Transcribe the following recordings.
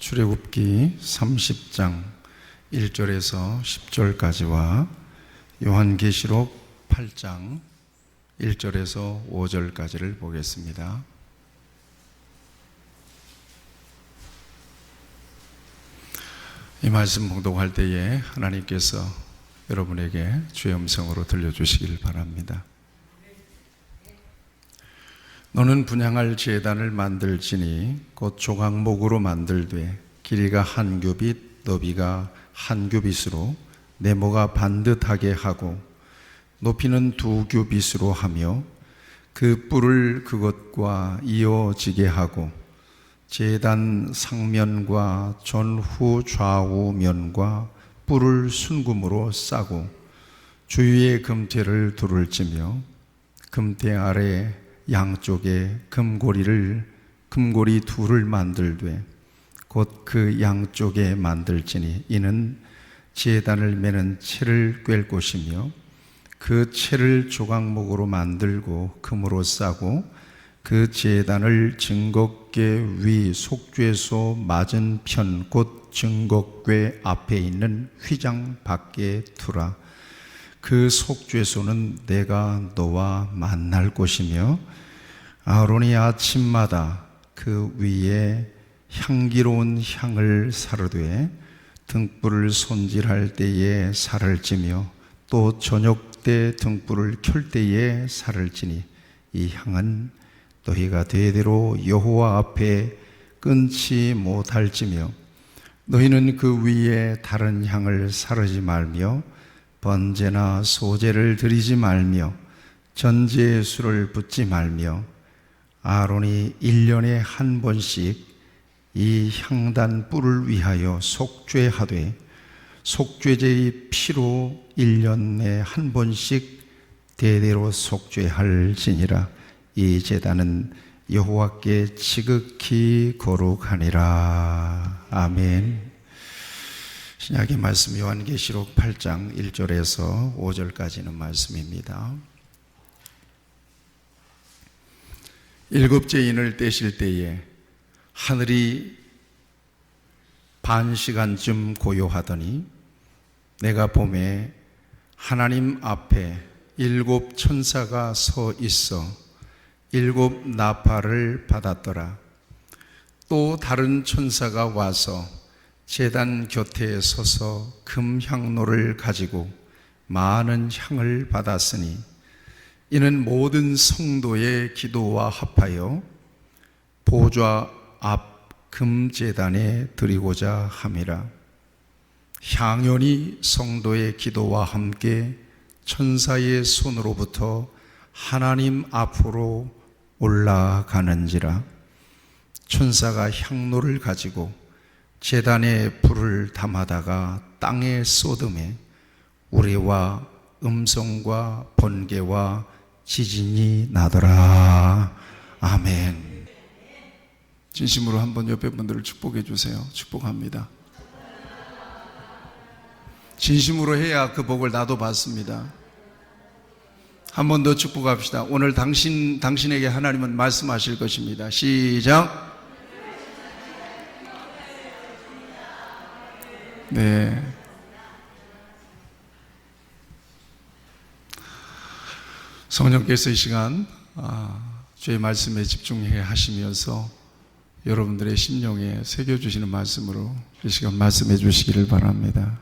출애굽기 30장 1절에서 10절까지와 요한계시록 8장 1절에서 5절까지를 보겠습니다. 이 말씀 봉독할 때에 하나님께서 여러분에게 주의 음성으로 들려주시길 바랍니다. 너는 분향할 제단을 만들지니 곧 조각목으로 만들되 길이가 한 규빗 너비가 한 규빗으로 네모가 반듯하게 하고 높이는 두 규빗으로 하며 그 뿔을 그것과 이어지게 하고 제단 상면과 전후 좌우 면과 뿔을 순금으로 싸고 주위에 금태를 둘을 찌며 금태 아래 양쪽에 금고리 둘을 만들되 곧 그 양쪽에 만들지니 이는 제단을 매는 채를 꿰 곳이며 그 채를 조각목으로 만들고 금으로 싸고 그 제단을 증거궤 위 속죄소 맞은편 곧 증거궤 앞에 있는 휘장 밖에 두라. 그 속죄소는 내가 너와 만날 곳이며 아론이 아침마다 그 위에 향기로운 향을 사르되 등불을 손질할 때에 살을 찌며 또 저녁 때 등불을 켤 때에 살을 찌니 이 향은 너희가 대대로 여호와 앞에 끊지 못할지며 너희는 그 위에 다른 향을 사르지 말며 번제나 소제를 드리지 말며 전제의 술을 붓지 말며 아론이 1년에 한 번씩 이 향단 뿔을 위하여 속죄하되 속죄제의 피로 1년에 한 번씩 대대로 속죄할지니라. 이 제단은 여호와께 지극히 거룩하니라. 아멘. 신약의 말씀 요한계시록 8장 1절에서 5절까지는 말씀입니다. 일곱째 인을 떼실 때에 하늘이 반 시간쯤 고요하더니 내가 보매 하나님 앞에 7 천사가 서 있어 7 나팔을 받았더라. 또 다른 천사가 와서 제단 곁에 서서 금향로를 가지고 많은 향을 받았으니 이는 모든 성도의 기도와 합하여 보좌 앞 금제단에 드리고자 함이라. 향연이 성도의 기도와 함께 천사의 손으로부터 하나님 앞으로 올라가는지라. 천사가 향로를 가지고 제단에 불을 담아다가 땅에 쏟음에 우레와 음성과 번개와 지진이 나더라. 아멘. 진심으로 한번 옆에 분들을 축복해 주세요. 축복합니다. 진심으로 해야 그 복을 나도 받습니다. 한 번 더 축복합시다. 오늘 당신에게 하나님은 말씀하실 것입니다. 시작. 네. 성령께서 이 시간 주의 말씀에 집중해 하시면서 여러분들의 심령에 새겨주시는 말씀으로 이 시간 말씀해 주시기를 바랍니다.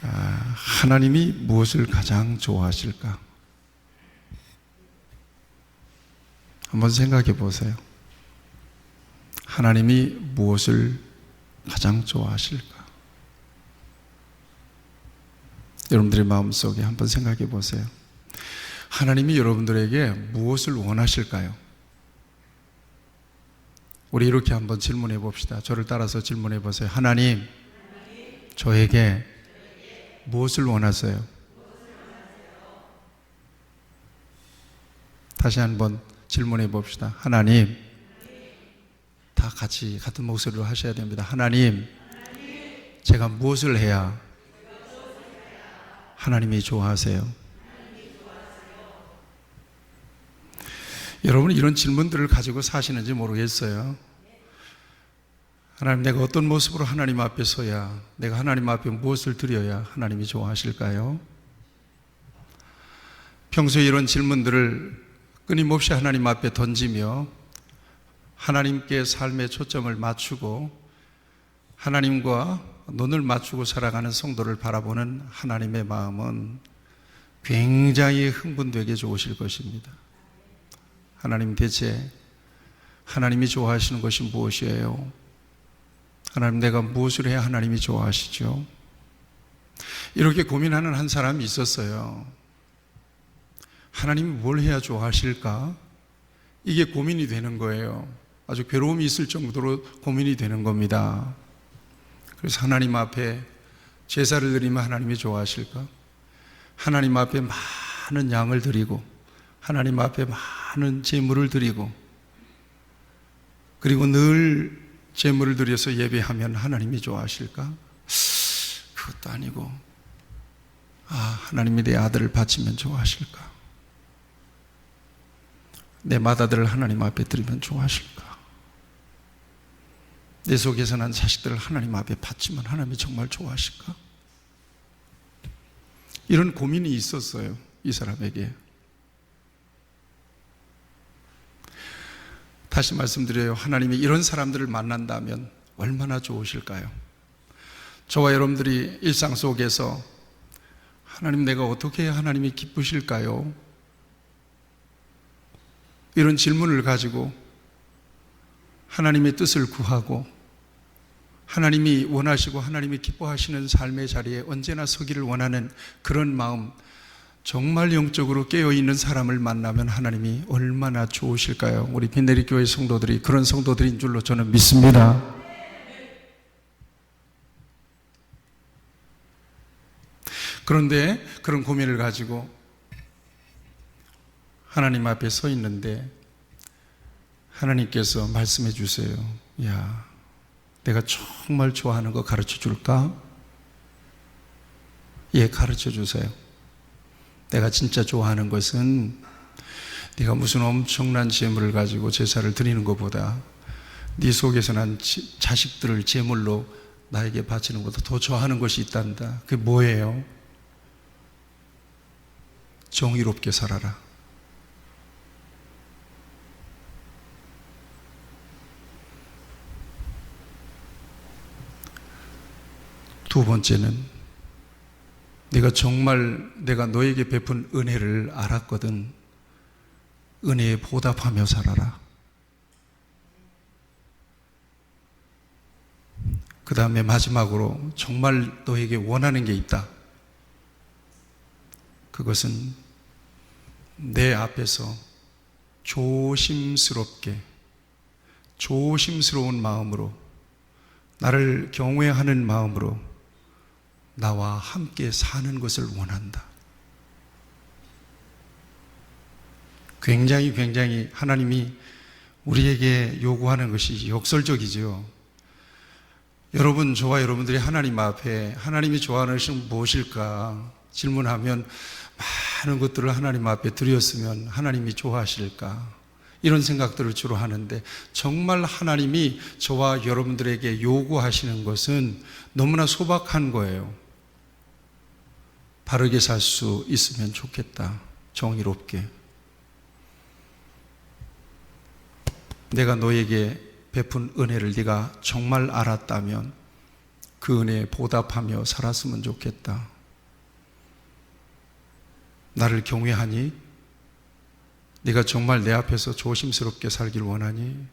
하나님이 무엇을 가장 좋아하실까? 한번 생각해 보세요. 하나님이 무엇을 가장 좋아하실까? 여러분들의 마음속에 한번 생각해 보세요. 하나님이 여러분들에게 무엇을 원하실까요? 우리 이렇게 한번 질문해 봅시다. 저를 따라서 질문해 보세요. 하나님, 저에게 무엇을 원하세요? 다시 한번 질문해 봅시다. 하나님, 다 같이 같은 목소리로 하셔야 됩니다. 하나님, 제가 무엇을 해야 하나님이 좋아하세요? 여러분 이런 질문들을 가지고 사시는지 모르겠어요. 하나님, 내가 어떤 모습으로 하나님 앞에 서야, 내가 하나님 앞에 무엇을 드려야 하나님이 좋아하실까요? 평소에 이런 질문들을 끊임없이 하나님 앞에 던지며 하나님께 삶의 초점을 맞추고 하나님과 눈을 맞추고 살아가는 성도를 바라보는 하나님의 마음은 굉장히 흥분되게 좋으실 것입니다. 하나님, 대체 하나님이 좋아하시는 것이 무엇이에요? 하나님, 내가 무엇을 해야 하나님이 좋아하시죠? 이렇게 고민하는 한 사람이 있었어요. 하나님이 뭘 해야 좋아하실까? 이게 고민이 되는 거예요. 아주 괴로움이 있을 정도로 고민이 되는 겁니다. 그래서 하나님 앞에 제사를 드리면 하나님이 좋아하실까? 하나님 앞에 많은 양을 드리고 하나님 앞에 많은 제물을 드리고 그리고 늘 제물을 드려서 예배하면 하나님이 좋아하실까? 그것도 아니고, 하나님이 내 아들을 바치면 좋아하실까? 내 맏아들을 하나님 앞에 드리면 좋아하실까? 내 속에서 난 자식들을 하나님 앞에 바치면 하나님이 정말 좋아하실까? 이런 고민이 있었어요, 이 사람에게. 다시 말씀드려요. 하나님이 이런 사람들을 만난다면 얼마나 좋으실까요? 저와 여러분들이 일상 속에서 하나님, 내가 어떻게 해야 하나님이 기쁘실까요? 이런 질문을 가지고 하나님의 뜻을 구하고 하나님이 원하시고 하나님이 기뻐하시는 삶의 자리에 언제나 서기를 원하는 그런 마음, 정말 영적으로 깨어있는 사람을 만나면 하나님이 얼마나 좋으실까요? 우리 빈내리 교회 성도들이 그런 성도들인 줄로 저는 믿습니다. 그런데 그런 고민을 가지고 하나님 앞에 서 있는데 하나님께서 말씀해 주세요. 야, 내가 정말 좋아하는 거 가르쳐 줄까? 예, 가르쳐 주세요. 내가 진짜 좋아하는 것은 네가 무슨 엄청난 재물을 가지고 제사를 드리는 것보다 네 속에서 난 자식들을 제물로 나에게 바치는 것보다 더 좋아하는 것이 있단다. 그게 뭐예요? 정의롭게 살아라. 두 번째는 네가 정말 내가 너에게 베푼 은혜를 알았거든. 은혜에 보답하며 살아라. 그 다음에 마지막으로 정말 너에게 원하는 게 있다. 그것은 내 앞에서 조심스러운 마음으로, 나를 경외하는 마음으로 나와 함께 사는 것을 원한다. 굉장히 하나님이 우리에게 요구하는 것이 역설적이죠. 여러분, 저와 여러분들이 하나님 앞에 하나님이 좋아하는 것은 무엇일까 질문하면 많은 것들을 하나님 앞에 드렸으면 하나님이 좋아하실까, 이런 생각들을 주로 하는데, 정말 하나님이 저와 여러분들에게 요구하시는 것은 너무나 소박한 거예요. 바르게 살 수 있으면 좋겠다. 정의롭게. 내가 너에게 베푼 은혜를 네가 정말 알았다면 그 은혜에 보답하며 살았으면 좋겠다. 나를 경외하니? 네가 정말 내 앞에서 조심스럽게 살길 원하니?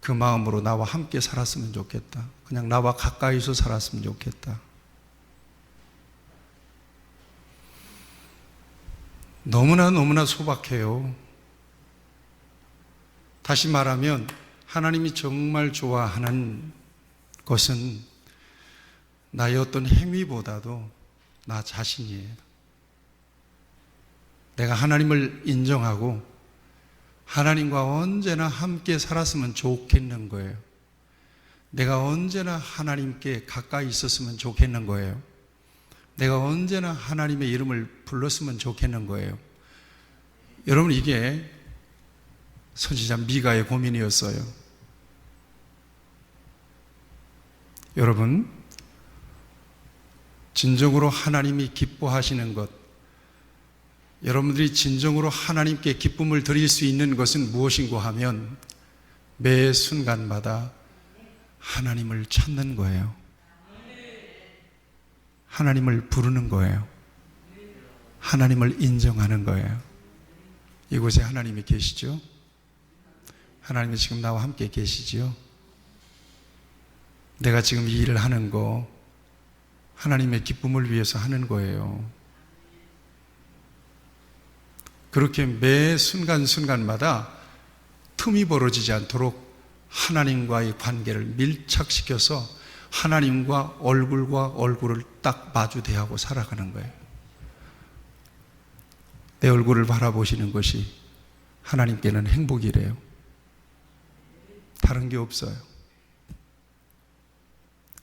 그 마음으로 나와 함께 살았으면 좋겠다. 그냥 나와 가까이서 살았으면 좋겠다. 너무나 소박해요. 다시 말하면 하나님이 정말 좋아하는 것은 나의 어떤 행위보다도 나 자신이에요. 내가 하나님을 인정하고 하나님과 언제나 함께 살았으면 좋겠는 거예요. 내가 언제나 하나님께 가까이 있었으면 좋겠는 거예요. 내가 언제나 하나님의 이름을 불렀으면 좋겠는 거예요. 여러분, 이게 선지자 미가의 고민이었어요. 여러분, 진정으로 하나님이 기뻐하시는 것, 여러분들이 진정으로 하나님께 기쁨을 드릴 수 있는 것은 무엇인고 하면 매 순간마다 하나님을 찾는 거예요. 하나님을 부르는 거예요. 하나님을 인정하는 거예요. 이곳에 하나님이 계시죠? 하나님이 지금 나와 함께 계시지요? 내가 지금 이 일을 하는 거 하나님의 기쁨을 위해서 하는 거예요. 그렇게 매 순간순간마다 틈이 벌어지지 않도록 하나님과의 관계를 밀착시켜서 하나님과 얼굴과 얼굴을 딱 마주대하고 살아가는 거예요. 내 얼굴을 바라보시는 것이 하나님께는 행복이래요. 다른 게 없어요.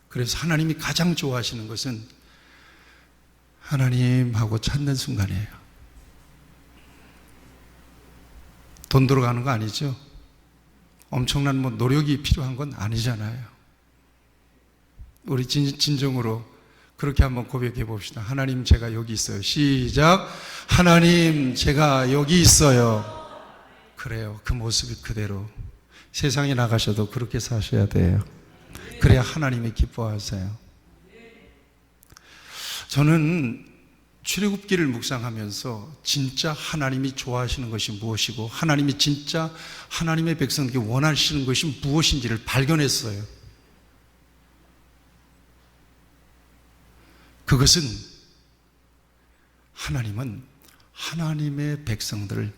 그래서 하나님이 가장 좋아하시는 것은 하나님하고 찾는 순간이에요. 돈 들어가는 거 아니죠? 엄청난 노력이 필요한 건 아니잖아요. 우리 진정으로 그렇게 한번 고백해 봅시다. 하나님, 제가 여기 있어요. 시작. 하나님, 제가 여기 있어요. 그래요. 그 모습이 그대로 세상에 나가셔도 그렇게 사셔야 돼요. 그래야 하나님이 기뻐하세요. 저는 출애굽기를 묵상하면서 진짜 하나님이 좋아하시는 것이 무엇이고 하나님이 진짜 하나님의 백성에게 원하시는 것이 무엇인지를 발견했어요. 그것은 하나님은 하나님의 백성들을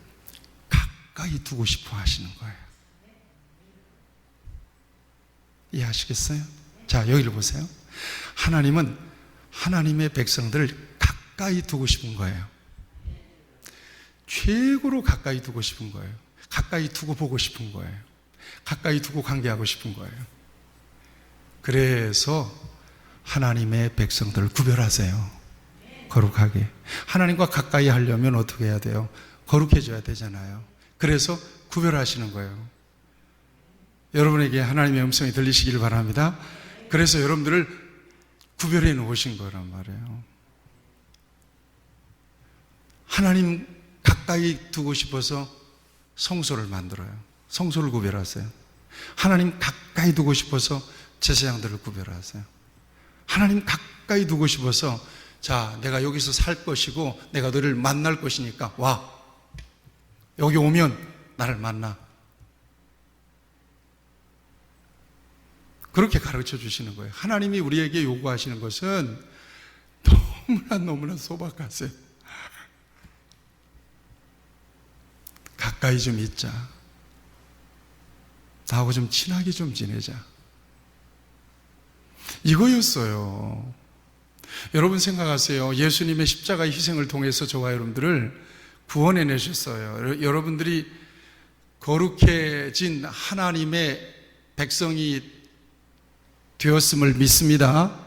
가까이 두고 싶어 하시는 거예요. 이해하시겠어요? 자, 여기를 보세요. 하나님은 하나님의 백성들을 가까이 두고 싶은 거예요. 최고로 가까이 두고 싶은 거예요. 가까이 두고 보고 싶은 거예요. 가까이 두고 관계하고 싶은 거예요. 그래서 하나님의 백성들을 구별하세요. 거룩하게. 하나님과 가까이 하려면 어떻게 해야 돼요? 거룩해져야 되잖아요. 그래서 구별하시는 거예요. 여러분에게 하나님의 음성이 들리시기를 바랍니다. 그래서 여러분들을 구별해 놓으신 거란 말이에요. 하나님 가까이 두고 싶어서 성소를 만들어요. 성소를 구별하세요. 하나님 가까이 두고 싶어서 제사장들을 구별하세요. 하나님 가까이 두고 싶어서 자, 내가 여기서 살 것이고 내가 너를 만날 것이니까 와. 여기 오면 나를 만나. 그렇게 가르쳐 주시는 거예요. 하나님이 우리에게 요구하시는 것은 너무나 소박하세요. 가까이 좀 있자. 나하고 좀 친하게 좀 지내자. 이거였어요. 여러분 생각하세요. 예수님의 십자가의 희생을 통해서 저와 여러분들을 구원해 내셨어요. 여러분들이 거룩해진 하나님의 백성이 되었음을 믿습니다.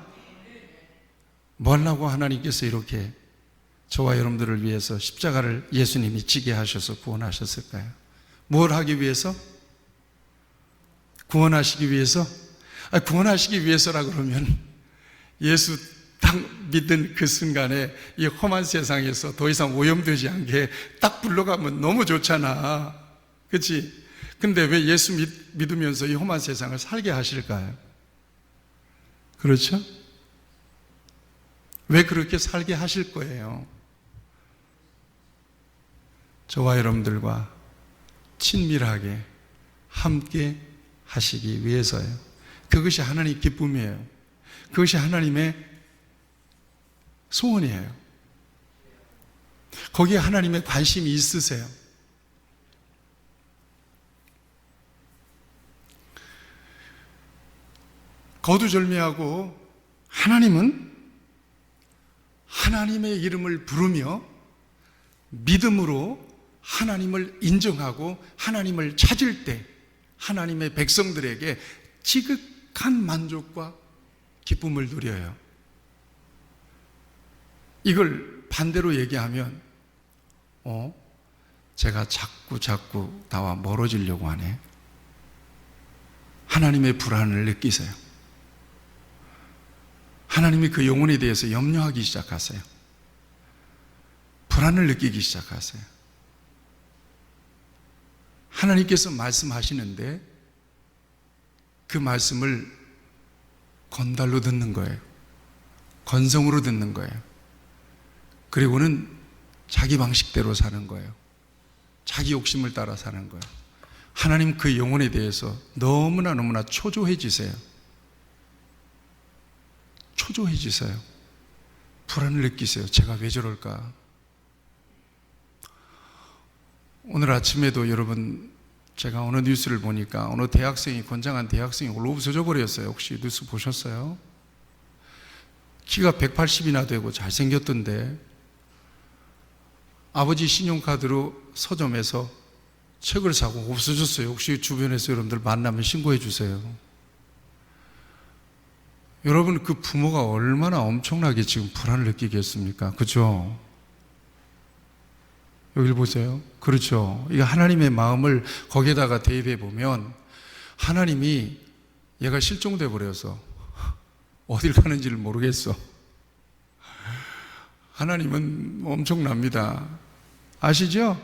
뭐라고 하나님께서 이렇게 저와 여러분들을 위해서 십자가를 예수님이 지게 하셔서 구원하셨을까요? 뭘 하기 위해서? 구원하시기 위해서? 구원하시기 위해서라 그러면 예수 딱 믿는 그 순간에 이 험한 세상에서 더 이상 오염되지 않게 딱 불러가면 너무 좋잖아. 그렇지? 근데 왜 예수 믿으면서 이 험한 세상을 살게 하실까요? 그렇죠? 왜 그렇게 살게 하실 거예요? 저와 여러분들과 친밀하게 함께 하시기 위해서요. 그것이 하나님의 기쁨이에요. 그것이 하나님의 소원이에요. 거기에 하나님의 관심이 있으세요. 거두절미하고 하나님은 하나님의 이름을 부르며 믿음으로 하나님을 인정하고 하나님을 찾을 때 하나님의 백성들에게 지극한 만족과 기쁨을 누려요. 이걸 반대로 얘기하면 제가 자꾸 나와 멀어지려고 하네. 하나님의 불안을 느끼세요. 하나님이 그 영혼에 대해서 염려하기 시작하세요. 불안을 느끼기 시작하세요. 하나님께서 말씀하시는데 그 말씀을 건달로 듣는 거예요. 건성으로 듣는 거예요. 그리고는 자기 방식대로 사는 거예요. 자기 욕심을 따라 사는 거예요. 하나님 그 영혼에 대해서 너무나 초조해지세요. 초조해지세요. 불안을 느끼세요. 제가 왜 저럴까? 오늘 아침에도 여러분, 제가 어느 뉴스를 보니까 어느 대학생이, 건장한 대학생이 없어져 버렸어요. 혹시 뉴스 보셨어요? 키가 180이나 되고 잘생겼던데 아버지 신용카드로 서점에서 책을 사고 없어졌어요. 혹시 주변에서 여러분들 만나면 신고해 주세요. 여러분, 그 부모가 얼마나 엄청나게 지금 불안을 느끼겠습니까? 그죠? 여기를 보세요. 그렇죠. 이게 하나님의 마음을 거기에다가 대입해 보면 하나님이 얘가 실종돼 버려서 어딜 가는지를 모르겠어. 하나님은 엄청납니다. 아시죠?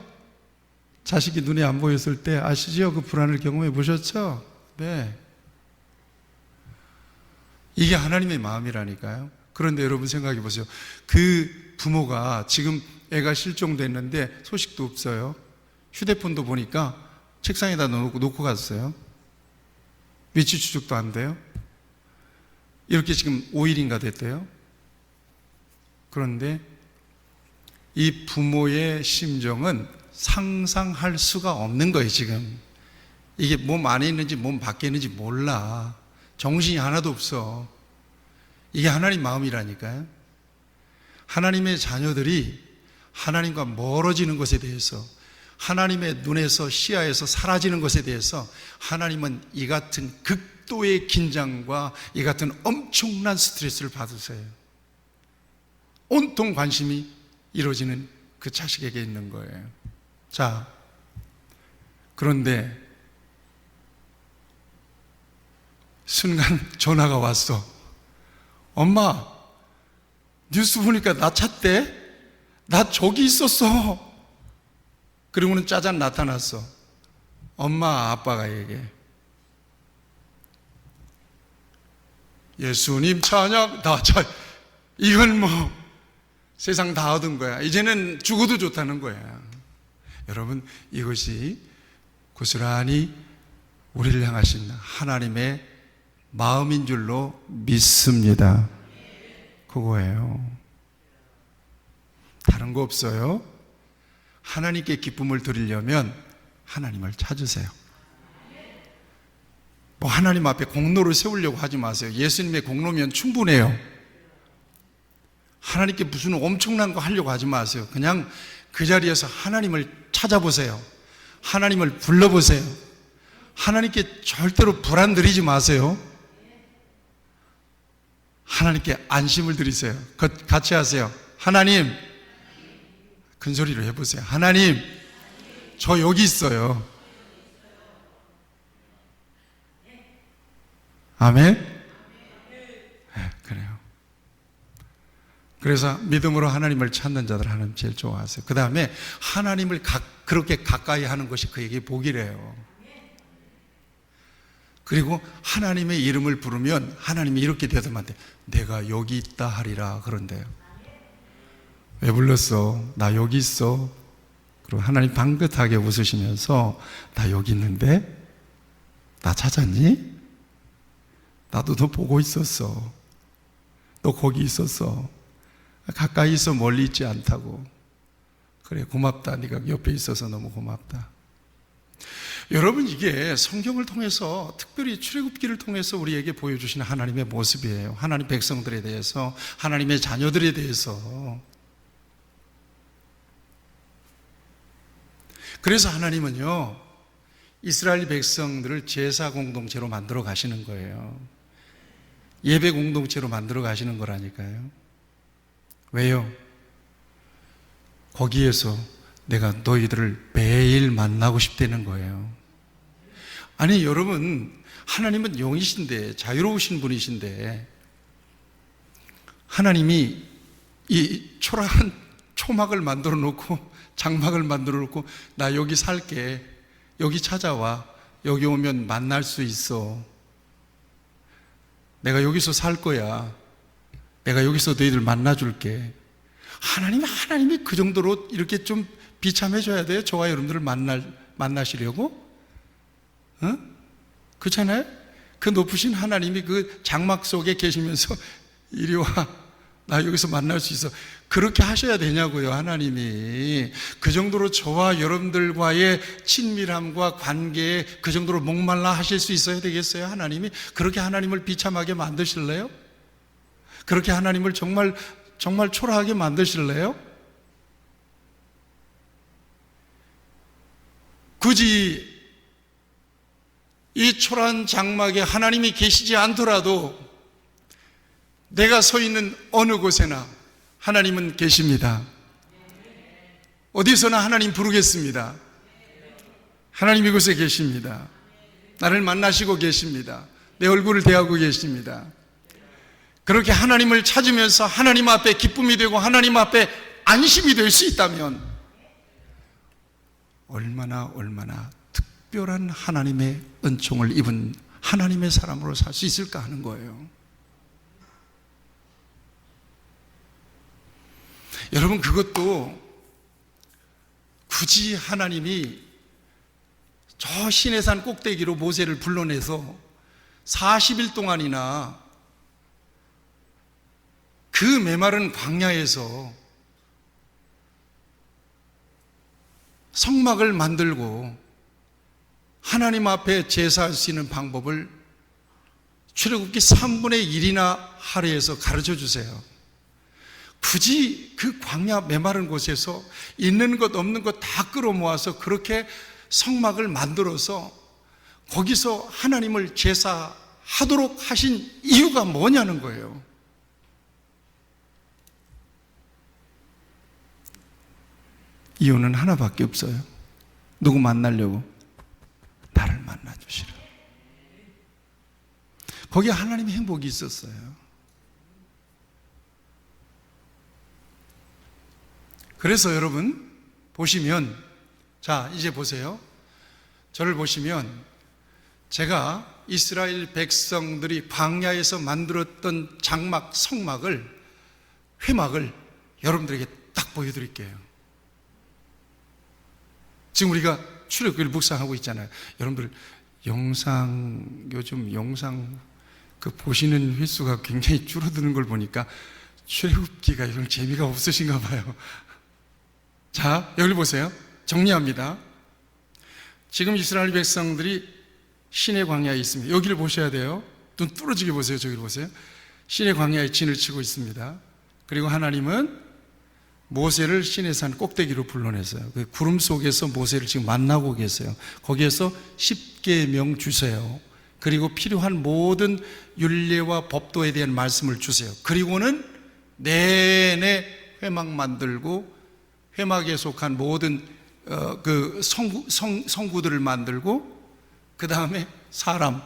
자식이 눈에 안 보였을 때 아시죠? 그 불안을 경험해 보셨죠? 네. 이게 하나님의 마음이라니까요. 그런데 여러분 생각해 보세요. 그 부모가 지금 애가 실종됐는데 소식도 없어요. 휴대폰도 보니까 책상에다 놓고 갔어요. 위치 추적도 안 돼요. 이렇게 지금 5일인가 됐대요. 그런데 이 부모의 심정은 상상할 수가 없는 거예요. 지금 이게 몸 안에 있는지 몸 밖에 있는지 몰라. 정신이 하나도 없어. 이게 하나님 마음이라니까요. 하나님의 자녀들이 하나님과 멀어지는 것에 대해서, 하나님의 눈에서 시야에서 사라지는 것에 대해서 하나님은 이 같은 극도의 긴장과 이 같은 엄청난 스트레스를 받으세요. 온통 관심이 이루어지는 그 자식에게 있는 거예요. 자, 그런데 순간 전화가 왔어. 엄마, 뉴스 보니까 나 찾대? 나 저기 있었어. 그리고는 짜잔 나타났어. 엄마, 아빠가 얘기해. 예수님 찬양, 이건 뭐 세상 다 얻은 거야. 이제는 죽어도 좋다는 거야. 여러분, 이것이 고스란히 우리를 향하신 하나님의 마음인 줄로 믿습니다. 그거예요. 다른 거 없어요. 하나님께 기쁨을 드리려면 하나님을 찾으세요. 뭐 하나님 앞에 공로를 세우려고 하지 마세요. 예수님의 공로면 충분해요. 하나님께 무슨 엄청난 거 하려고 하지 마세요. 그냥 그 자리에서 하나님을 찾아보세요. 하나님을 불러보세요. 하나님께 절대로 불안 드리지 마세요. 하나님께 안심을 드리세요. 같이 하세요. 하나님, 큰 소리로 해보세요. 하나님, 저 여기 있어요. 아멘? 네, 그래요. 그래서 믿음으로 하나님을 찾는 자들 하나님 제일 좋아하세요. 그 다음에 하나님을 그렇게 가까이 하는 것이 그에게 복이래요. 그리고 하나님의 이름을 부르면 하나님이 이렇게 대답하면 돼. 내가 여기 있다 하리라 그런대요. 왜 불렀어? 나 여기 있어. 그리고 하나님 방긋하게 웃으시면서 나 여기 있는데? 나 찾았니? 나도 너 보고 있었어. 너 거기 있었어. 가까이 있어 멀리 있지 않다고. 그래, 고맙다. 네가 옆에 있어서 너무 고맙다. 여러분, 이게 성경을 통해서, 특별히 출애굽기를 통해서 우리에게 보여주시는 하나님의 모습이에요. 하나님 백성들에 대해서, 하나님의 자녀들에 대해서. 그래서 하나님은요, 이스라엘 백성들을 제사 공동체로 만들어 가시는 거예요. 예배 공동체로 만들어 가시는 거라니까요. 왜요? 거기에서 내가 너희들을 매일 만나고 싶다는 거예요. 아니 여러분, 하나님은 영이신데, 자유로우신 분이신데, 하나님이 이 초라한 초막을 만들어 놓고 장막을 만들어 놓고 나 여기 살게, 여기 찾아와, 여기 오면 만날 수 있어, 내가 여기서 살 거야, 내가 여기서 너희들 만나줄게. 하나님이 그 정도로 이렇게 좀 비참해 줘야 돼요? 저와 여러분들을 만나시려고? 그렇잖아요? 그 높으신 하나님이 그 장막 속에 계시면서 이리 와, 나 여기서 만날 수 있어, 그렇게 하셔야 되냐고요. 하나님이 그 정도로 저와 여러분들과의 친밀함과 관계에 그 정도로 목말라 하실 수 있어야 되겠어요? 하나님이 그렇게 하나님을 비참하게 만드실래요? 그렇게 하나님을 정말 초라하게 만드실래요? 굳이 이 초라한 장막에 하나님이 계시지 않더라도 내가 서 있는 어느 곳에나 하나님은 계십니다. 어디서나 하나님 부르겠습니다. 하나님 이곳에 계십니다. 나를 만나시고 계십니다. 내 얼굴을 대하고 계십니다. 그렇게 하나님을 찾으면서 하나님 앞에 기쁨이 되고 하나님 앞에 안심이 될 수 있다면 얼마나 특별한 하나님의 은총을 입은 하나님의 사람으로 살 수 있을까 하는 거예요. 여러분, 그것도 굳이 하나님이 저 시내산 꼭대기로 모세를 불러내서 40일 동안이나 그 메마른 광야에서 성막을 만들고 하나님 앞에 제사할 수 있는 방법을 출애굽기 3분의 1이나 하루에서 가르쳐 주세요. 굳이 그 광야 메마른 곳에서 있는 것 없는 것 다 끌어모아서 그렇게 성막을 만들어서 거기서 하나님을 제사하도록 하신 이유가 뭐냐는 거예요. 이유는 하나밖에 없어요. 누구 만나려고? 나를 만나주시라. 거기에 하나님의 행복이 있었어요. 그래서 여러분 보시면, 자 이제 보세요. 저를 보시면 제가 이스라엘 백성들이 광야에서 만들었던 장막, 성막을, 회막을 여러분들에게 딱 보여드릴게요. 지금 우리가 출애굽기를 묵상하고 있잖아요. 여러분들 요즘 영상 그 보시는 횟수가 굉장히 줄어드는 걸 보니까 출애굽기가 이런 재미가 없으신가 봐요. 자, 여기 보세요. 정리합니다. 지금 이스라엘 백성들이 시내 광야에 있습니다. 여기를 보셔야 돼요. 눈 뚫어지게 보세요. 저기를 보세요. 시내 광야에 진을 치고 있습니다. 그리고 하나님은 모세를 시내산 꼭대기로 불러내서요. 그 구름 속에서 모세를 지금 만나고 계세요. 거기에서 10계명 주세요. 그리고 필요한 모든 율례와 법도에 대한 말씀을 주세요. 그리고는 내내 회막 만들고 회막에 속한 모든 그 성구들을 만들고, 그 다음에 사람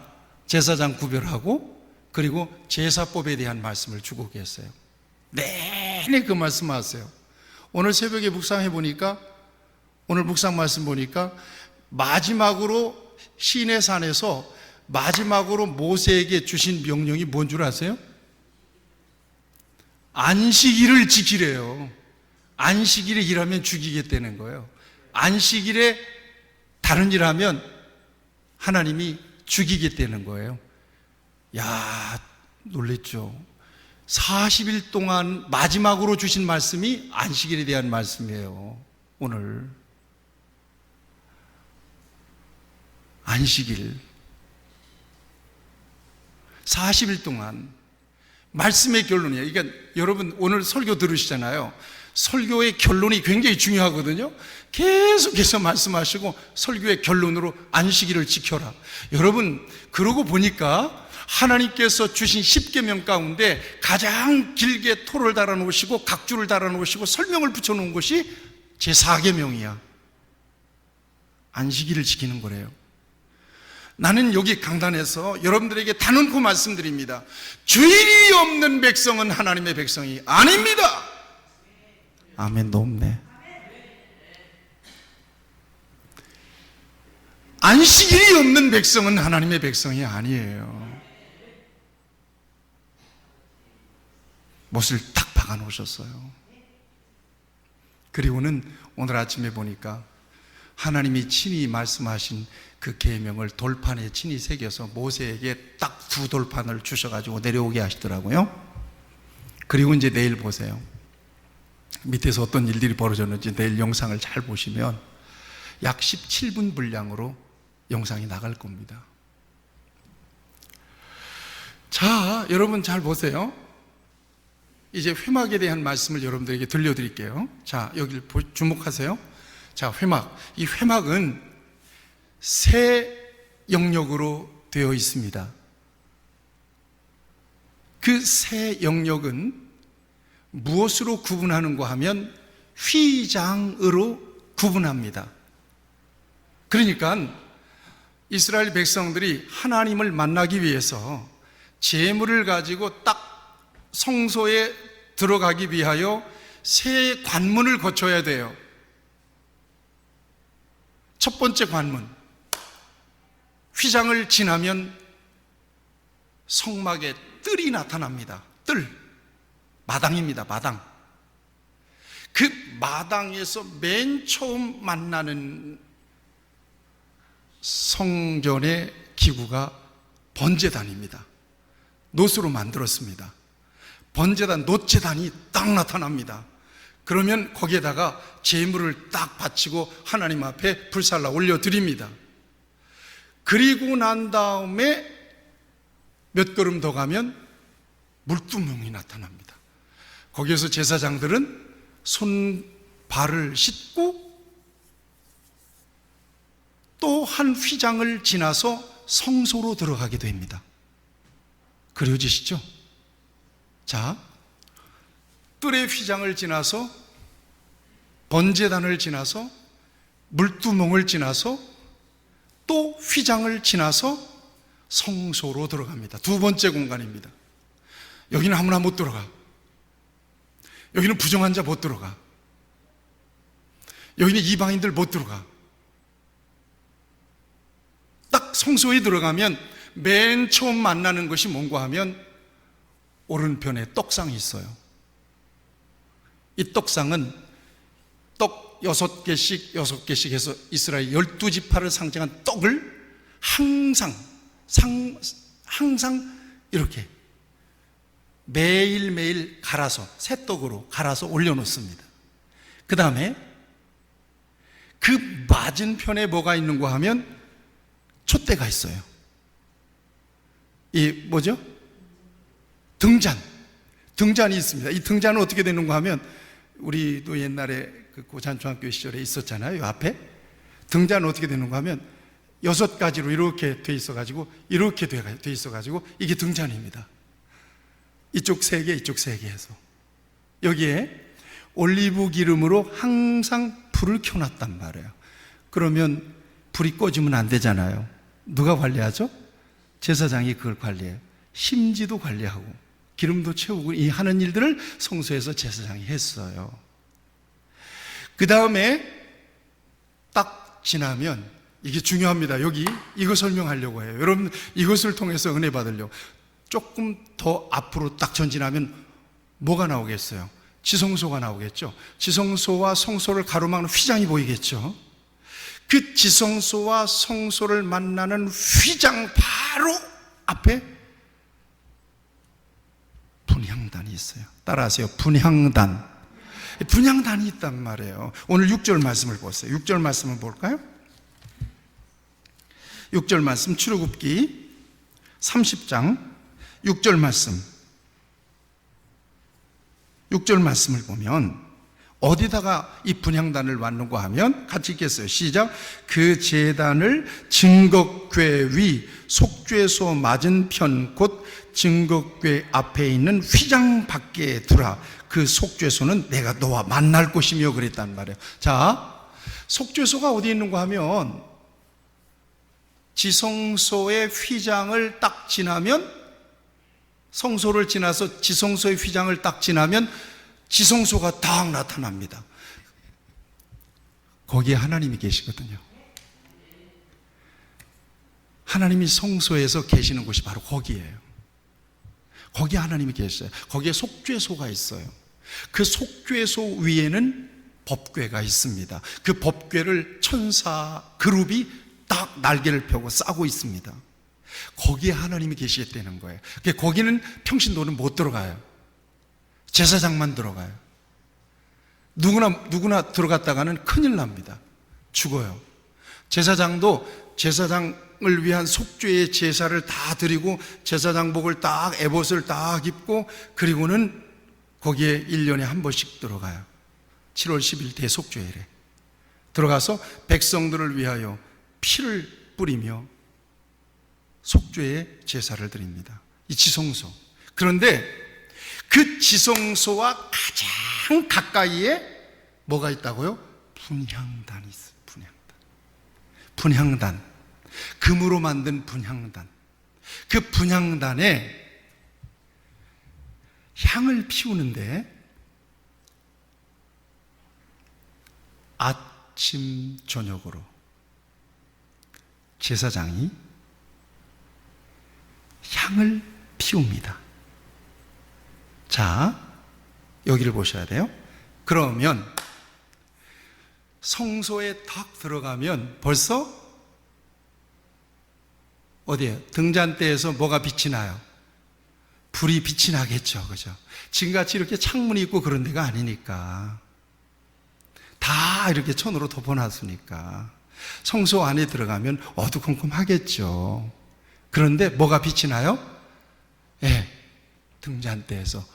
제사장 구별하고, 그리고 제사법에 대한 말씀을 주고 계세요. 내내 그 말씀하세요. 오늘 새벽에 묵상해 보니까, 오늘 묵상 말씀 보니까 마지막으로 시내산에서 마지막으로 모세에게 주신 명령이 뭔 줄 아세요? 안식일을 지키래요. 안식일에 일하면 죽이겠다는 거예요. 안식일에 다른 일 하면 하나님이 죽이겠다는 거예요. 야, 놀랬죠? 40일 동안 마지막으로 주신 말씀이 안식일에 대한 말씀이에요. 오늘 안식일 40일 동안 말씀의 결론이에요. 그러니까 여러분 오늘 설교 들으시잖아요. 설교의 결론이 굉장히 중요하거든요. 계속해서 말씀하시고 설교의 결론으로 안식일을 지켜라. 여러분 그러고 보니까 하나님께서 주신 10계명 가운데 가장 길게 토를 달아놓으시고 각주를 달아놓으시고 설명을 붙여놓은 것이 제4계명이야. 안식일을 지키는 거래요. 나는 여기 강단에서 여러분들에게 단언코 말씀드립니다. 주일이 없는 백성은 하나님의 백성이 아닙니다. 아멘도 없네. 안식일이 없는 백성은 하나님의 백성이 아니에요. 못을 탁 박아 놓으셨어요. 그리고는 오늘 아침에 보니까 하나님이 친히 말씀하신 그 계명을 돌판에 친히 새겨서 모세에게 딱 2돌판을 주셔가지고 내려오게 하시더라고요. 그리고 이제 내일 보세요. 밑에서 어떤 일들이 벌어졌는지 내일 영상을 잘 보시면 약 17분 분량으로 영상이 나갈 겁니다. 자, 여러분 잘 보세요. 이제 회막에 대한 말씀을 여러분들에게 들려드릴게요. 자, 여기를 주목하세요. 자, 회막. 이 회막은 세 영역으로 되어 있습니다. 그 세 영역은 무엇으로 구분하는가 하면 휘장으로 구분합니다. 그러니까 이스라엘 백성들이 하나님을 만나기 위해서 제물을 가지고 딱 성소에 들어가기 위하여 세 관문을 거쳐야 돼요. 첫 번째 관문, 휘장을 지나면 성막에 뜰이 나타납니다. 뜰, 마당입니다. 마당. 그 마당에서 맨 처음 만나는 성전의 기구가 번제단입니다. 놋으로 만들었습니다. 번제단, 놋제단이 딱 나타납니다. 그러면 거기에다가 제물을 딱 바치고 하나님 앞에 불살라 올려드립니다. 그리고 난 다음에 몇 걸음 더 가면 물두멍이 나타납니다. 거기에서 제사장들은 손발을 씻고 또 한 휘장을 지나서 성소로 들어가게 됩니다. 그려지시죠? 자, 뜰의 휘장을 지나서 번제단을 지나서 물두멍을 지나서 또 휘장을 지나서 성소로 들어갑니다. 두 번째 공간입니다. 여기는 아무나 못 들어가. 여기는 부정한 자 못 들어가. 여기는 이방인들 못 들어가. 딱 성소에 들어가면 맨 처음 만나는 것이 뭔가 하면 오른편에 떡상이 있어요. 이 떡상은 떡 6개씩 해서 이스라엘 12지파를 상징한 떡을 항상 이렇게 매일매일 갈아서 새떡으로 갈아서 올려놓습니다. 그 다음에 그 맞은편에 뭐가 있는가 하면 촛대가 있어요. 이 뭐죠? 등잔이 있습니다. 이 등잔은 어떻게 되는가 하면 우리도 옛날에 그 고산중학교 시절에 있었잖아요. 이 앞에 등잔은 어떻게 되는가 하면 6가지로 이렇게 돼 있어가지고 이렇게 돼 있어가지고 이게 등잔입니다. 이쪽 3개, 이쪽 3개 해서 여기에 올리브 기름으로 항상 불을 켜놨단 말이에요. 그러면 불이 꺼지면 안 되잖아요. 누가 관리하죠? 제사장이 그걸 관리해요. 심지도 관리하고 기름도 채우고 이 하는 일들을 성소에서 제사장이 했어요. 그 다음에 딱 지나면 이게 중요합니다. 여기 이거 설명하려고 해요. 여러분 이것을 통해서 은혜 받으려고. 조금 더 앞으로 딱 전진하면 뭐가 나오겠어요? 지성소가 나오겠죠. 지성소와 성소를 가로막는 휘장이 보이겠죠. 그 지성소와 성소를 만나는 휘장 바로 앞에 분향단이 있어요. 따라하세요. 분향단이 있단 말이에요. 오늘 6절 말씀을 보세요. 6절 말씀을 볼까요? 6절 말씀 출애굽기 30장 6절 말씀을 보면 어디다가 이 분향단을 놨는가 하면 같이 읽겠어요. 시작. 그 제단을 증거궤 위 속죄소 맞은편 곧 증거궤 앞에 있는 휘장 밖에 두라. 그 속죄소는 내가 너와 만날 곳이며 그랬단 말이에요. 자, 속죄소가 어디 있는가 하면 지성소의 휘장을 딱 지나면, 성소를 지나서 지성소의 휘장을 딱 지나면 지성소가 딱 나타납니다. 거기에 하나님이 계시거든요. 하나님이 성소에서 계시는 곳이 바로 거기예요. 거기에 하나님이 계셔요. 거기에 속죄소가 있어요. 그 속죄소 위에는 법궤가 있습니다. 그 법궤를 천사 그룹이 딱 날개를 펴고 싸고 있습니다. 거기에 하나님이 계시겠다는 거예요. 거기는 평신도는 못 들어가요. 제사장만 들어가요. 누구나 들어갔다가는 큰일 납니다. 죽어요. 제사장도 제사장을 위한 속죄의 제사를 다 드리고 제사장복을 딱 에봇을 딱 입고 그리고는 거기에 1년에 한 번씩 들어가요. 7월 10일 대속죄일에 들어가서 백성들을 위하여 피를 뿌리며 속죄의 제사를 드립니다. 이 지성소. 그런데 그 지성소와 가장 가까이에 뭐가 있다고요? 분향단이 있어요. 분향단. 금으로 만든 분향단. 그 분향단에 향을 피우는데 아침 저녁으로 제사장이 향을 피웁니다. 자, 여기를 보셔야 돼요. 그러면 성소에 딱 들어가면 벌써 어디에요? 등잔대에서 뭐가 빛이 나요? 불이 빛이 나겠죠. 그죠? 지금같이 이렇게 창문이 있고 그런 데가 아니니까. 다 이렇게 천으로 덮어놨으니까. 성소 안에 들어가면 어두컴컴하겠죠. 그런데 뭐가 빛이 나요? 예, 등잔대에서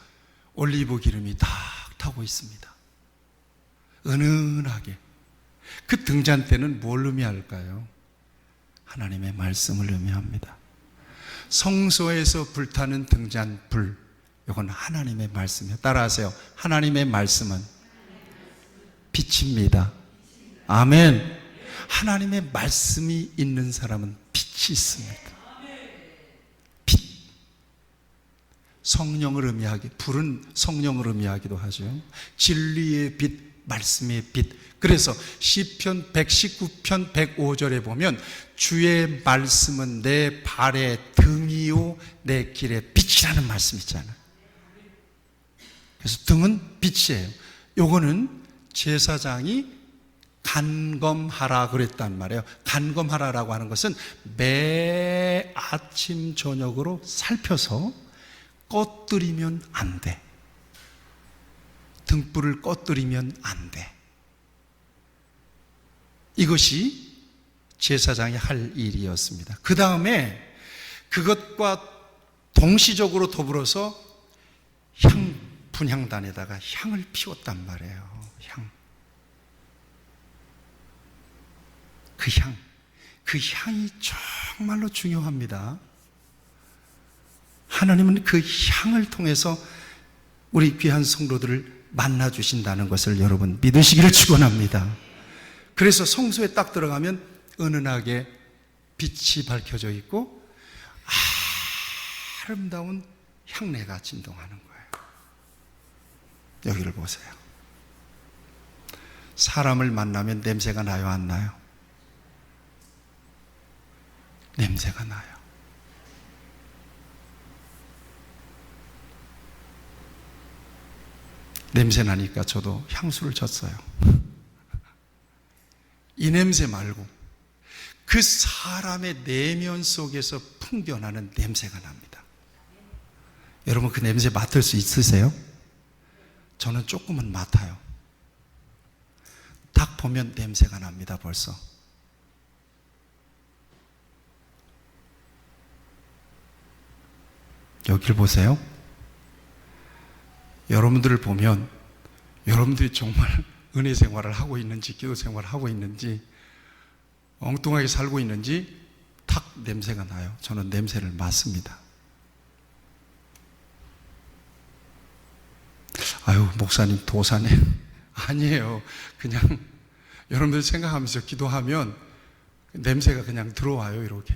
올리브 기름이 탁 타고 있습니다. 은은하게. 그 등잔대는 뭘 의미할까요? 하나님의 말씀을 의미합니다. 성소에서 불타는 등잔불, 이건 하나님의 말씀이에요. 따라하세요. 하나님의 말씀은 빛입니다. 아멘. 하나님의 말씀이 있는 사람은 빛이 있습니다. 빛. 성령을 의미하기, 불은 성령을 의미하기도 하죠. 진리의 빛, 말씀의 빛. 그래서 시편 119편 105절에 보면 주의 말씀은 내 발의 등이요 내 길의 빛이라는 말씀 있잖아요. 그래서 등은 빛이에요. 요거는 제사장이 간검하라 그랬단 말이에요. 간검하라라고 하는 것은 매 아침 저녁으로 살펴서 꺼뜨리면 안 돼. 등불을 꺼뜨리면 안 돼. 이것이 제사장이 할 일이었습니다. 그 다음에 그것과 동시적으로 더불어서 분향단에다가 향을 피웠단 말이에요. 향. 그 향이 정말로 중요합니다. 하나님은 그 향을 통해서 우리 귀한 성도들을 만나주신다는 것을 여러분 믿으시기를 축원합니다. 그래서 성소에 딱 들어가면 은은하게 빛이 밝혀져 있고 아름다운 향내가 진동하는 거예요. 여기를 보세요. 사람을 만나면 냄새가 나요, 안 나요? 냄새가 나요. 냄새 나니까 저도 향수를 졌어요. 이 냄새 말고 그 사람의 내면 속에서 풍겨나는 냄새가 납니다. 여러분 그 냄새 맡을 수 있으세요? 저는 조금은 맡아요. 딱 보면 냄새가 납니다. 벌써. 여기를 보세요. 여러분들을 보면 여러분들이 정말 은혜 생활을 하고 있는지 기도 생활을 하고 있는지 엉뚱하게 살고 있는지 탁 냄새가 나요. 저는 냄새를 맡습니다. 아유, 목사님 도사네. 아니에요. 그냥 여러분들 생각하면서 기도하면 냄새가 그냥 들어와요. 이렇게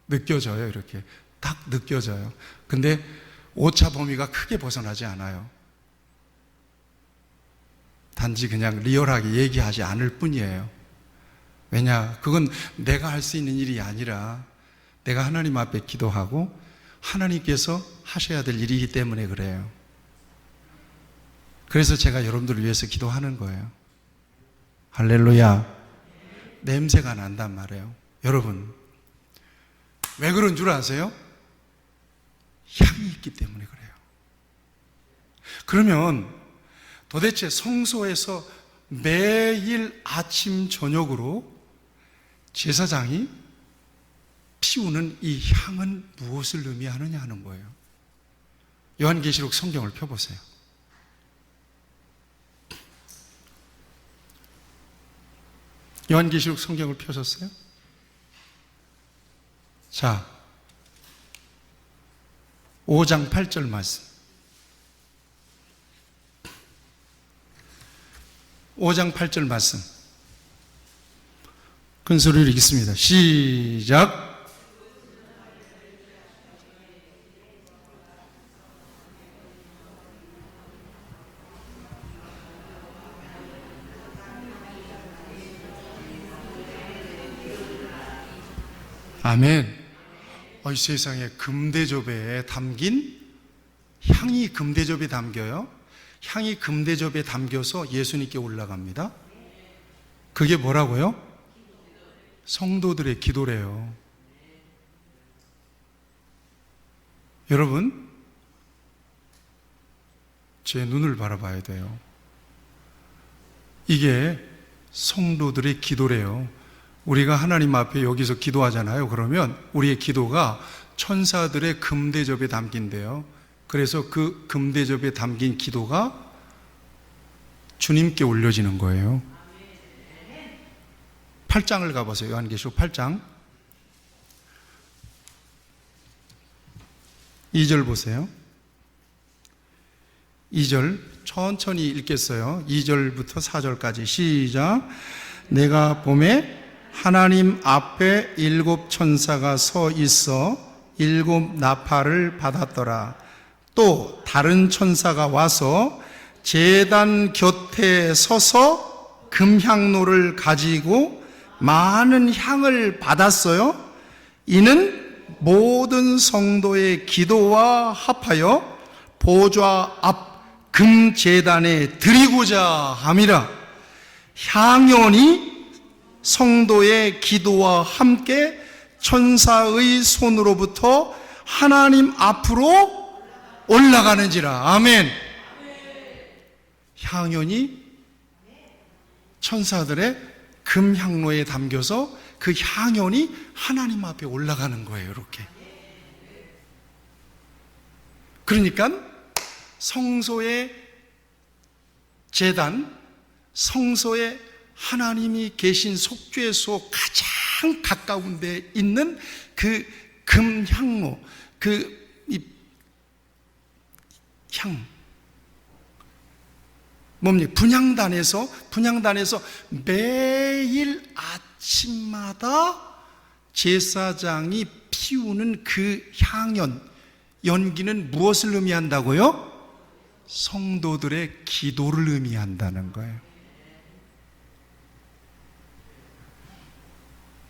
느껴져요. 이렇게 딱 느껴져요. 근데 오차 범위가 크게 벗어나지 않아요. 단지 그냥 리얼하게 얘기하지 않을 뿐이에요. 왜냐? 그건 내가 할 수 있는 일이 아니라 내가 하나님 앞에 기도하고 하나님께서 하셔야 될 일이기 때문에 그래요. 그래서 제가 여러분들을 위해서 기도하는 거예요. 할렐루야. 냄새가 난단 말이에요. 여러분, 왜 그런 줄 아세요? 향이 있기 때문에 그래요. 그러면 도대체 성소에서 매일 아침 저녁으로 제사장이 피우는 이 향은 무엇을 의미하느냐 하는 거예요. 요한계시록 성경을 펴보세요. 요한계시록 성경을 펴셨어요? 자, 5장 8절 말씀. 5장 8절 말씀. 큰 소리로 읽겠습니다. 시작. 아멘. 이 세상에 금대접에 담긴 향이 금대접에 담겨요. 향이 금대접에 담겨서 예수님께 올라갑니다. 그게 뭐라고요? 성도들의 기도래요. 여러분, 제 눈을 바라봐야 돼요. 이게 성도들의 기도래요. 우리가 하나님 앞에 여기서 기도하잖아요. 그러면 우리의 기도가 천사들의 금대접에 담긴대요. 그래서 그 금대접에 담긴 기도가 주님께 올려지는 거예요. 8장을 가보세요. 요한계시록 8장 2절 보세요. 2절 천천히 읽겠어요. 2절부터 4절까지 시작. 내가 봄에 하나님 앞에 7 천사가 서 있어 7 나팔을 받았더라. 또 다른 천사가 와서 제단 곁에 서서 금향로를 가지고 많은 향을 받았어요. 이는 모든 성도의 기도와 합하여 보좌 앞 금제단에 드리고자 함이라. 향연이 성도의 기도와 함께 천사의 손으로부터 하나님 앞으로 올라가는지라. 아멘. 향연이 천사들의 금향로에 담겨서 그 향연이 하나님 앞에 올라가는 거예요. 이렇게. 그러니까 성소의 제단, 성소의 하나님이 계신 속죄소 가장 가까운 데 있는 그 금향로, 분향단에서 매일 아침마다 제사장이 피우는 그 향연, 연기는 무엇을 의미한다고요? 성도들의 기도를 의미한다는 거예요.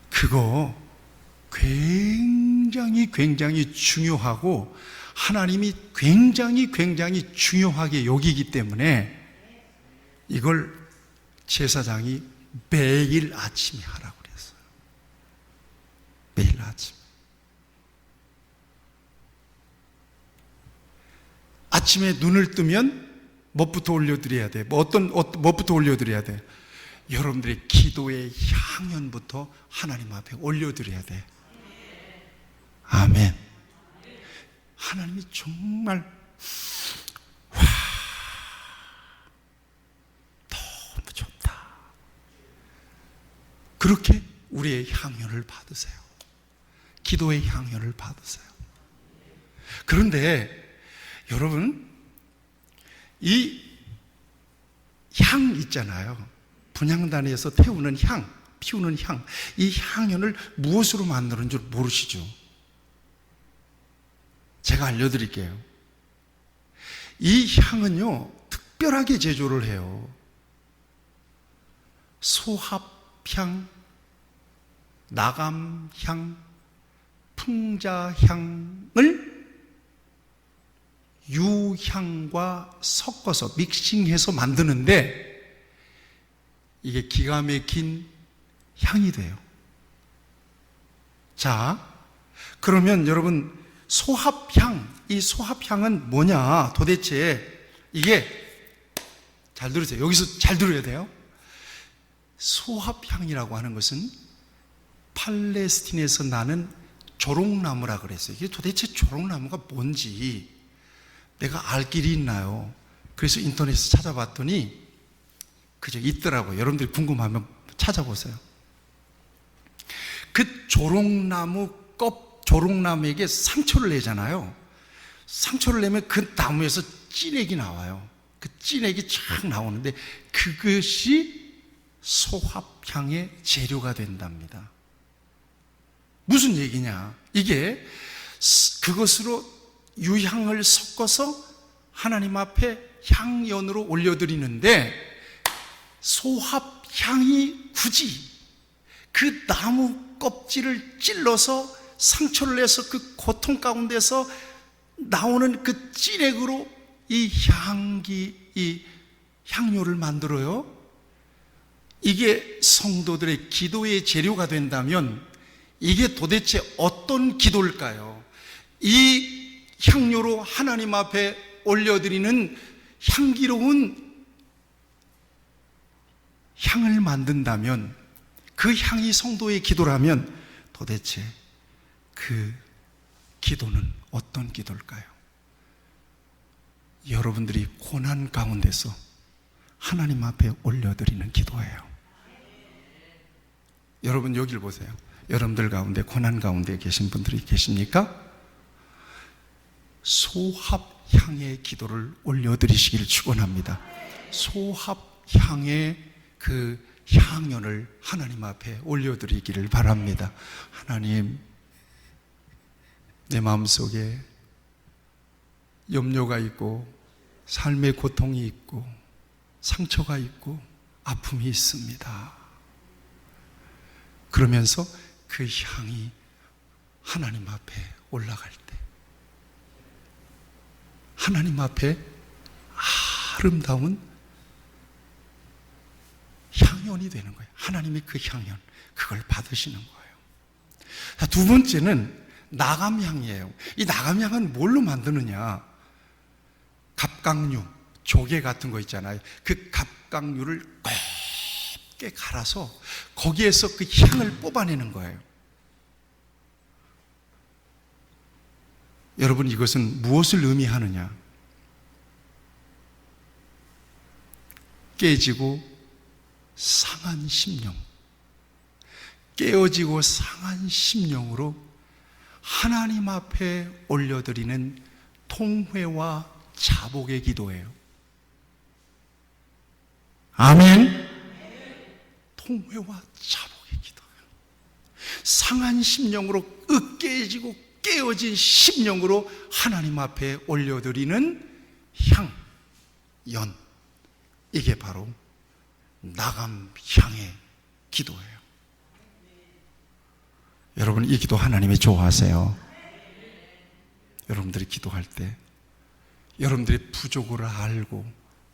그거 굉장히 중요하고 하나님이 굉장히 중요하게 여기기 때문에 이걸 제사장이 매일 아침에 하라고 그랬어요. 매일 아침. 아침에 눈을 뜨면 뭐부터 올려드려야 돼? 뭐부터 올려드려야 돼? 여러분들의 기도의 향연부터 하나님 앞에 올려드려야 돼. 아멘. 하나님이 정말 너무 좋다. 그렇게 우리의 향연을 받으세요. 기도의 향연을 받으세요. 그런데 여러분, 이 향 있잖아요. 분향단에서 태우는 향, 피우는 향. 이 향연을 무엇으로 만드는 줄 모르시죠? 제가 알려드릴게요. 이 향은요, 특별하게 제조를 해요. 소합향, 나감향, 풍자향을 유향과 섞어서 믹싱해서 만드는데 이게 기가 막힌 향이 돼요. 자, 그러면 여러분 소합향, 이 소합향은 뭐냐? 도대체 이게 잘 들으세요. 여기서 잘 들어야 돼요. 소합향이라고 하는 것은 팔레스틴에서 나는 조롱나무라 그랬어요. 이게 도대체 조롱나무가 뭔지 내가 알 길이 있나요? 그래서 인터넷에서 찾아봤더니 그저 있더라고요. 여러분들이 궁금하면 찾아보세요. 그 조롱나무에게 상처를 내잖아요. 상처를 내면 그 나무에서 찐액이 나와요. 그 찐액이 쫙 나오는데 그것이 소합향의 재료가 된답니다. 무슨 얘기냐? 이게 그것으로 유향을 섞어서 하나님 앞에 향연으로 올려드리는데 소합향이 굳이 그 나무 껍질을 찔러서 상처를 내서 그 고통 가운데서 나오는 그 찐액으로 이 향료를 만들어요. 이게 성도들의 기도의 재료가 된다면 이게 도대체 어떤 기도일까요? 이 향료로 하나님 앞에 올려드리는 향기로운 향을 만든다면, 그 향이 성도의 기도라면 도대체 그 기도는 어떤 기도일까요? 여러분들이 고난 가운데서 하나님 앞에 올려드리는 기도예요. 여러분 여기를 보세요. 여러분들 가운데 고난 가운데 계신 분들이 계십니까? 소합향의 기도를 올려드리시기를 축원합니다. 소합향의 그 향연을 하나님 앞에 올려드리기를 바랍니다. 하나님, 내 마음속에 염려가 있고 삶의 고통이 있고 상처가 있고 아픔이 있습니다. 그러면서 그 향이 하나님 앞에 올라갈 때 하나님 앞에 아름다운 향연이 되는 거예요. 하나님의 그 향연, 그걸 받으시는 거예요. 자, 두 번째는 나감향이에요. 이 나감향은 뭘로 만드느냐? 갑각류, 조개 같은 거 있잖아요. 그 갑각류를 곱게 갈아서 거기에서 그 향을 뽑아내는 거예요. 여러분, 이것은 무엇을 의미하느냐? 깨지고 상한 심령, 깨어지고 상한 심령으로 하나님 앞에 올려드리는 통회와 자복의 기도예요. 아멘. 통회와 자복의 기도예요. 상한 심령으로 깨지고 깨어진 심령으로 하나님 앞에 올려드리는 향, 연, 이게 바로 나감향의 기도예요. 여러분, 이 기도 하나님이 좋아하세요. 여러분들이 기도할 때 여러분들의 부족을 알고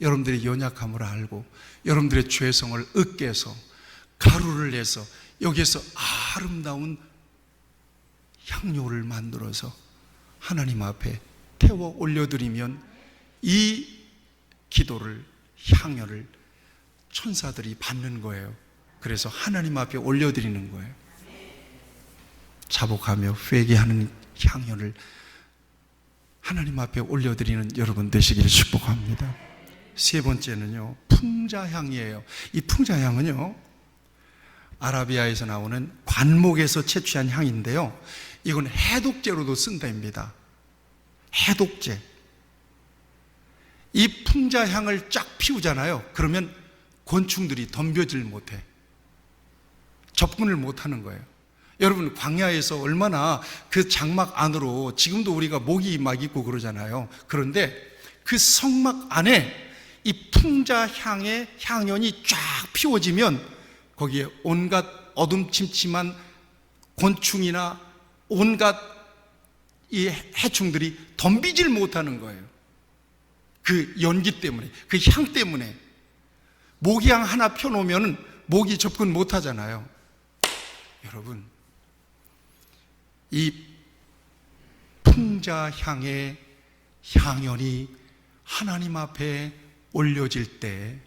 여러분들의 연약함을 알고 여러분들의 죄성을 으깨서 가루를 내서 여기에서 아름다운 향료를 만들어서 하나님 앞에 태워 올려드리면 이 기도를, 향연을 천사들이 받는 거예요. 그래서 하나님 앞에 올려드리는 거예요. 자복하며 회개하는 향연을 하나님 앞에 올려드리는 여러분 되시기를 축복합니다. 세 번째는요, 풍자향이에요. 이 풍자향은요, 아라비아에서 나오는 관목에서 채취한 향인데요, 이건 해독제로도 쓴답니다. 해독제. 이 풍자향을 쫙 피우잖아요. 그러면 곤충들이 덤벼질 못해. 접근을 못하는 거예요. 여러분, 광야에서 얼마나 그 장막 안으로, 지금도 우리가 모기 막 있고 그러잖아요. 그런데 그 성막 안에 이 풍자향의 향연이 쫙 피워지면 거기에 온갖 어둠침침한 곤충이나 온갖 이 해충들이 덤비질 못하는 거예요. 그 연기 때문에, 그 향 때문에. 모기향 하나 펴놓으면 모기 접근 못 하잖아요. 여러분, 이 풍자향의 향연이 하나님 앞에 올려질 때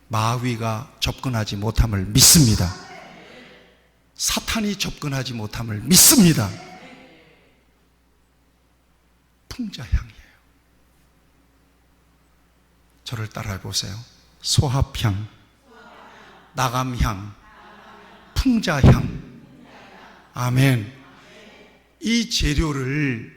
마귀가 접근하지 못함을 믿습니다. 사탄이 접근하지 못함을 믿습니다. 풍자향이에요. 저를 따라해 보세요. 소합향, 나감향, 풍자향. 아멘. 이 재료를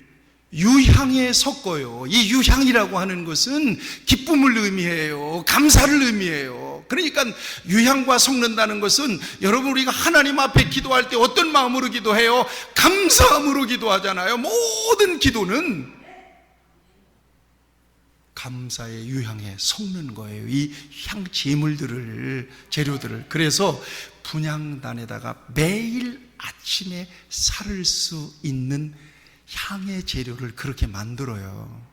유향에 섞어요. 이 유향이라고 하는 것은 기쁨을 의미해요. 감사를 의미해요. 그러니까 유향과 섞는다는 것은, 여러분, 우리가 하나님 앞에 기도할 때 어떤 마음으로 기도해요? 감사함으로 기도하잖아요. 모든 기도는 감사의 유향에 섞는 거예요. 이 향 재료들을. 그래서 분향단에다가 매일 아침에 사를 수 있는 향의 재료를 그렇게 만들어요.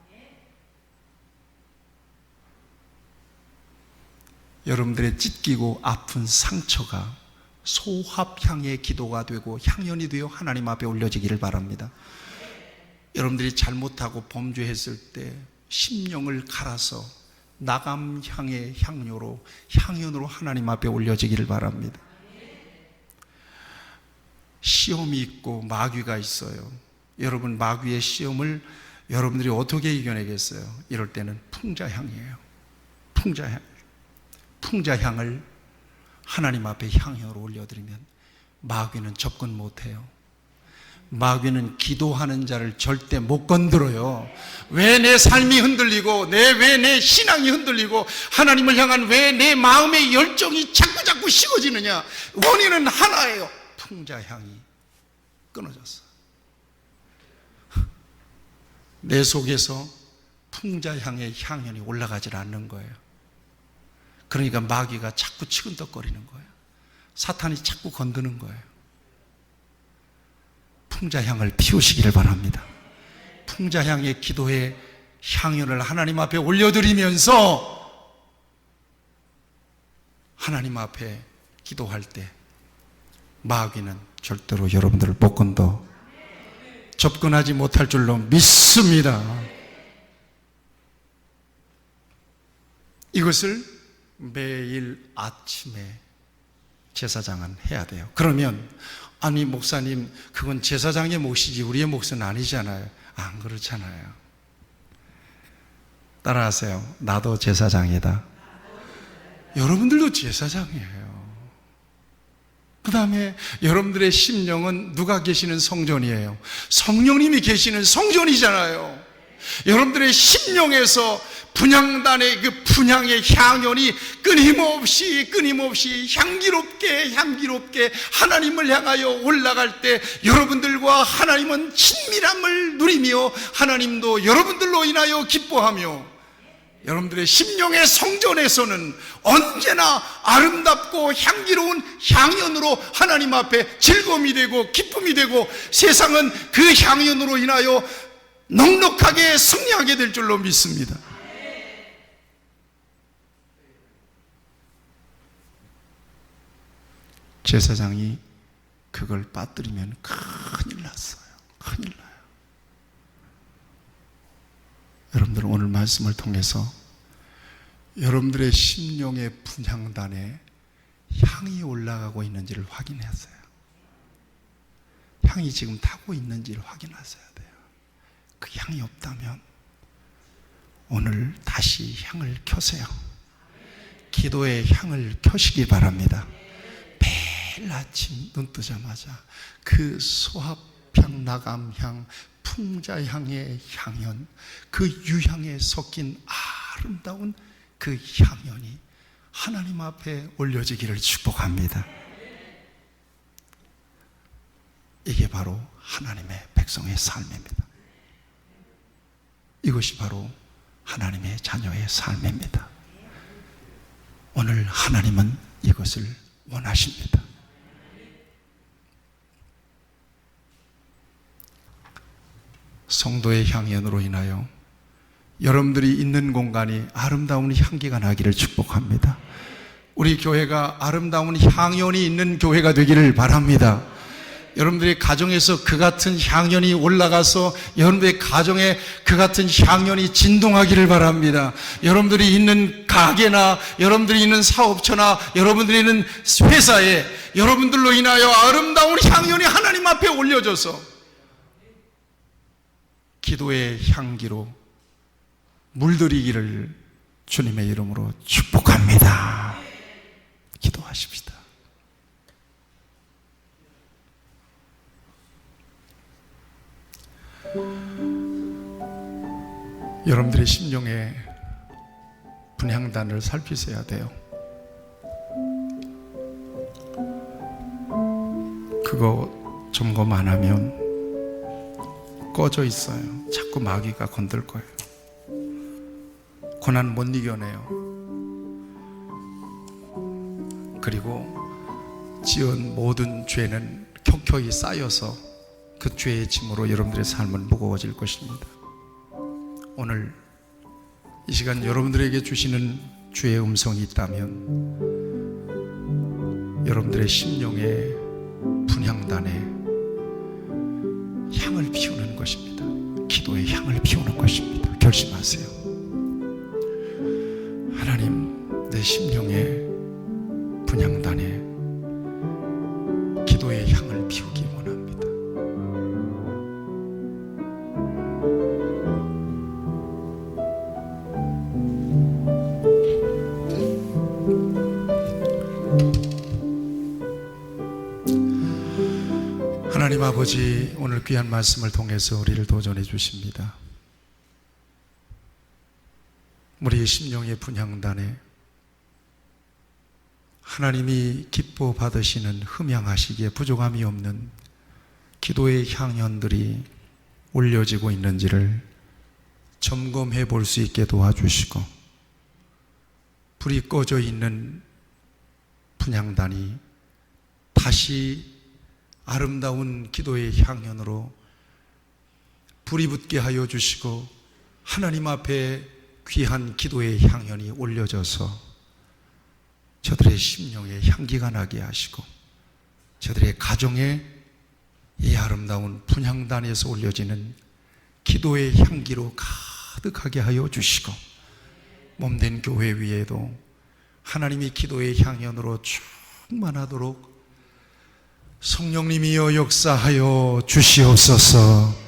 여러분들의 찢기고 아픈 상처가 소합향의 기도가 되고 향연이 되어 하나님 앞에 올려지기를 바랍니다. 여러분들이 잘못하고 범죄했을 때 심령을 갈아서 나감향의 향연으로 하나님 앞에 올려지기를 바랍니다. 시험이 있고 마귀가 있어요. 여러분, 마귀의 시험을 여러분들이 어떻게 이겨내겠어요? 이럴 때는 풍자향이에요. 풍자향을 하나님 앞에 향연으로 올려드리면 마귀는 접근 못해요. 마귀는 기도하는 자를 절대 못 건드려요. 왜 내 삶이 흔들리고, 왜 내 신앙이 흔들리고, 하나님을 향한 왜 내 마음의 열정이 자꾸 식어지느냐? 원인은 하나예요. 풍자향이 끊어졌어. 내 속에서 풍자향의 향연이 올라가질 않는 거예요. 그러니까 마귀가 자꾸 치근덕거리는 거예요. 사탄이 자꾸 건드는 거예요. 풍자향을 피우시기를 바랍니다. 풍자향의 기도의 향연을 하나님 앞에 올려드리면서 하나님 앞에 기도할 때 마귀는 절대로 여러분들을 못 건더 접근하지 못할 줄로 믿습니다. 이것을 매일 아침에 제사장은 해야 돼요. 그러면, 아니 목사님, 그건 제사장의 몫이지 우리의 몫은 아니잖아요. 안 그렇잖아요. 따라하세요. 나도 제사장이다. 여러분들도 제사장이에요. 그 다음에 여러분들의 심령은 누가 계시는 성전이에요? 성령님이 계시는 성전이잖아요. 여러분들의 심령에서 분향단의 그 분향의 향연이 끊임없이 향기롭게 하나님을 향하여 올라갈 때 여러분들과 하나님은 친밀함을 누리며 하나님도 여러분들로 인하여 기뻐하며, 여러분들의 심령의 성전에서는 언제나 아름답고 향기로운 향연으로 하나님 앞에 즐거움이 되고 기쁨이 되고, 세상은 그 향연으로 인하여 넉넉하게 승리하게 될 줄로 믿습니다. 제사장이 그걸 빠뜨리면 큰일 났어요. 큰일 나요. 여러분들은 오늘 말씀을 통해서 여러분들의 심령의 분향단에 향이 올라가고 있는지를 확인했어요. 향이 지금 타고 있는지를 확인하셔야 돼요. 그 향이 없다면 오늘 다시 향을 켜세요. 기도의 향을 켜시기 바랍니다. 매일 아침 눈 뜨자마자 그 소합향, 나감향, 풍자향의 향연, 그 유향에 섞인 아름다운 그 향연이 하나님 앞에 올려지기를 축복합니다. 이게 바로 하나님의 백성의 삶입니다. 이것이 바로 하나님의 자녀의 삶입니다. 오늘 하나님은 이것을 원하십니다. 성도의 향연으로 인하여 여러분들이 있는 공간이 아름다운 향기가 나기를 축복합니다. 우리 교회가 아름다운 향연이 있는 교회가 되기를 바랍니다. 여러분들의 가정에서 그 같은 향연이 올라가서 여러분들의 가정에 그 같은 향연이 진동하기를 바랍니다. 여러분들이 있는 가게나 여러분들이 있는 사업처나 여러분들이 있는 회사에 여러분들로 인하여 아름다운 향연이 하나님 앞에 올려져서 기도의 향기로 물들이기를 주님의 이름으로 축복합니다. 기도하십시다. 여러분들의 심령의 분향단을 살피셔야 돼요. 그거 점검 안 하면 꺼져 있어요. 자꾸 마귀가 건들 거예요. 고난 못 이겨내요. 그리고 지은 모든 죄는 켜켜이 쌓여서 그 죄의 짐으로 여러분들의 삶은 무거워질 것입니다. 오늘 이 시간 여러분들에게 주시는 주의 음성이 있다면 여러분들의 심령의 분향단에 향을 피우는 것입니다. 기도의 향을 피우는 것입니다. 결심하세요. 하나님, 내 심령의 분향단에 기도의 향을 피우기 원합니다. 하나님 아버지, 오늘 귀한 말씀을 통해서 우리를 도전해 주십니다. 우리의 심령의 분향단에 하나님이 기뻐 받으시는 흠양하시기에 부족함이 없는 기도의 향연들이 올려지고 있는지를 점검해 볼 수 있게 도와주시고, 불이 꺼져 있는 분향단이 다시 아름다운 기도의 향연으로 불이 붙게 하여 주시고, 하나님 앞에 귀한 기도의 향연이 올려져서 저들의 심령에 향기가 나게 하시고, 저들의 가정에 이 아름다운 분향단에서 올려지는 기도의 향기로 가득하게 하여 주시고, 몸된 교회 위에도 하나님이 기도의 향연으로 충만하도록 성령님이여 역사하여 주시옵소서.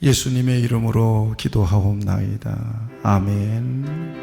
예수님의 이름으로 기도하옵나이다. 아멘.